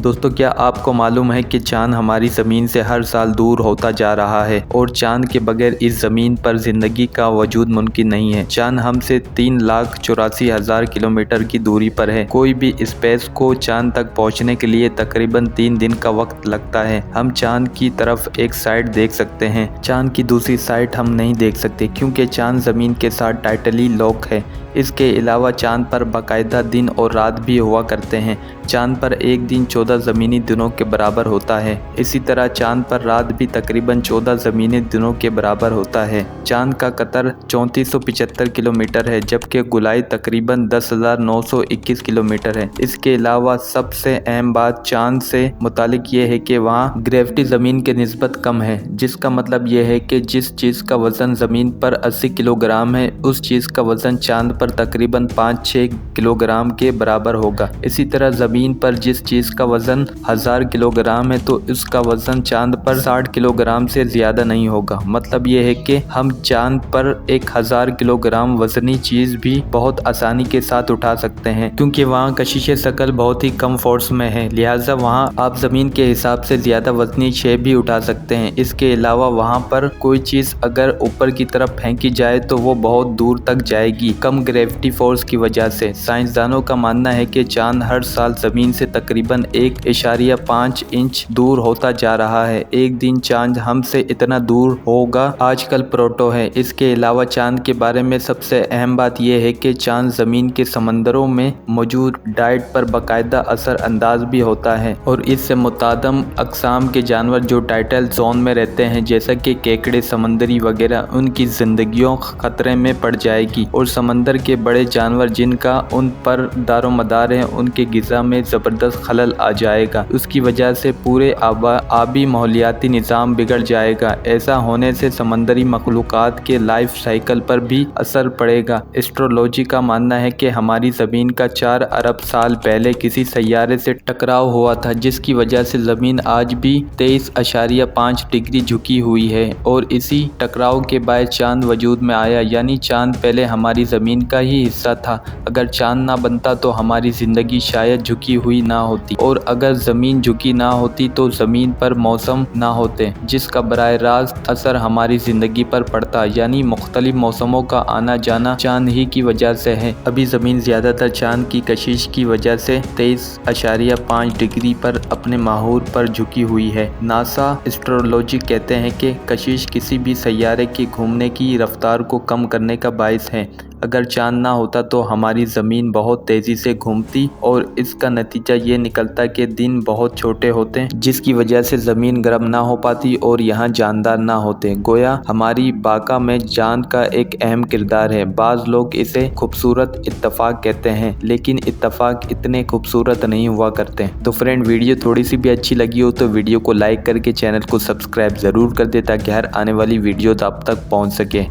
दोस्तों, क्या आपको मालूम है कि चांद हमारी ज़मीन से हर साल दूर होता जा रहा है और चांद के बगैर इस ज़मीन पर ज़िंदगी का वजूद मुमकिन नहीं है। चांद हमसे 3,84,000 किलोमीटर की दूरी पर है। कोई भी स्पेस को चांद तक पहुंचने के लिए तकरीबन 3 दिन का वक्त लगता है। हम चांद की तरफ एक साइड देख सकते हैं, चांद की दूसरी साइड हम नहीं देख सकते क्योंकि चांद ज़मीन के साथ टाइटली लॉक है। इसके अलावा चांद पर बाकायदा दिन और रात भी हुआ करते हैं। चांद पर एक दिन 14 ज़मीनी दिनों के बराबर होता है। इसी तरह चांद पर रात भी तकरीबन 14 ज़मीनी दिनों के बराबर होता है। चांद का कतर 3475 किलोमीटर है, जबकि गोलाई तकरीबन 10,921 किलोमीटर है। इसके अलावा सबसे अहम बात चांद से मुतालिक ये है कि वहाँ ग्रेविटी ज़मीन के निस्बत कम है, जिसका मतलब ये है कि जिस चीज़ का वज़न ज़मीन पर 80 किलोग्राम है, उस चीज़ का वज़न चांद पर तकरीबन 5-6 किलोग्राम के बराबर होगा। इसी तरह ज़मीन पर जिस चीज़ का वज़न 1000 किलोग्राम है, तो उसका वज़न चांद पर 60 किलोग्राम से ज़्यादा नहीं होगा। मतलब ये है कि हम चांद पर 1000 किलोग्राम वज़नी चीज़ भी बहुत आसानी के साथ उठा सकते हैं, क्योंकि वहाँ कशिश शकल बहुत ही कम फोर्स में है। लिहाजा वहाँ आप ज़मीन के हिसाब से ज़्यादा वज़नी शे भी उठा सकते हैं। इसके अलावा वहाँ पर कोई चीज़ अगर ऊपर की तरफ फेंकी जाए तो वो बहुत दूर तक जाएगी, कम ग्रेविटी फोर्स की वजह से। साइंसदानों का मानना है कि चांद हर साल ज़मीन से तकरीबन 1.5 इंच दूर होता जा रहा है। एक दिन चांद हमसे इतना दूर होगा आजकल प्रोटो है। इसके अलावा चांद के बारे में सबसे अहम बात यह है कि चांद ज़मीन के समंदरों में मौजूद डाइट पर बाकायदा असर अंदाज भी होता है और इससे मुतादम अकसाम के जानवर जो टाइटल जोन में रहते हैं, जैसा कि केकड़े समंदरी वगैरह, उनकी ज़िंदगियों खतरे में पड़ जाएगी और समंदर के बड़े जानवर जिनका उन पर दारोमदार है, उनके ग़िज़ा में ज़बरदस्त खलल आ जाएगा। उसकी वजह से पूरे आबी माहौलियाती निज़ाम बिगड़ जाएगा। ऐसा होने से समंदरी मखलूक़ात के लाइफ साइकिल पर भी असर पड़ेगा। एस्ट्रोलॉजी का मानना है कि हमारी ज़मीन का 4 अरब साल पहले किसी सैयारे से टकराव हुआ था, जिसकी वजह से ज़मीन आज भी 23.5 डिग्री झुकी हुई है और इसी टकराव के बाद चांद वजूद में आया। यानी चांद पहले हमारी ज़मीन का ही हिस्सा था। अगर चांद ना बनता तो हमारी ज़िंदगी शायद झुकी हुई ना होती, और अगर ज़मीन झुकी ना होती तो ज़मीन पर मौसम ना होते, जिसका बराह रास्त असर हमारी ज़िंदगी पर पड़ता। यानी मुख्तलिफ मौसमों का आना जाना चांद ही की वजह से है। अभी ज़मीन ज़्यादातर चांद की कशिश की वजह से 23.5 डिग्री पर अपने माहौर पर झुकी हुई है। नासा एस्ट्रोलॉजी कहते हैं कि कशिश किसी भी सैयारे की घूमने की रफ्तार को कम करने का बाइस है। अगर चांद ना होता तो हमारी ज़मीन बहुत तेज़ी से घूमती और इसका नतीजा ये निकलता कि दिन बहुत छोटे होते, जिसकी वजह से ज़मीन गर्म ना हो पाती और यहाँ जानदार ना होते। गोया हमारी बाका में चांद का एक अहम किरदार है। बाज़ लोग इसे खूबसूरत इत्तफाक कहते हैं, लेकिन इत्तफाक इतने खूबसूरत नहीं हुआ करते। तो फ्रेंड, वीडियो थोड़ी सी भी अच्छी लगी हो तो वीडियो को लाइक करके चैनल को सब्सक्राइब ज़रूर कर दे, ताकि हर आने वाली वीडियो आप तक पहुँच सके।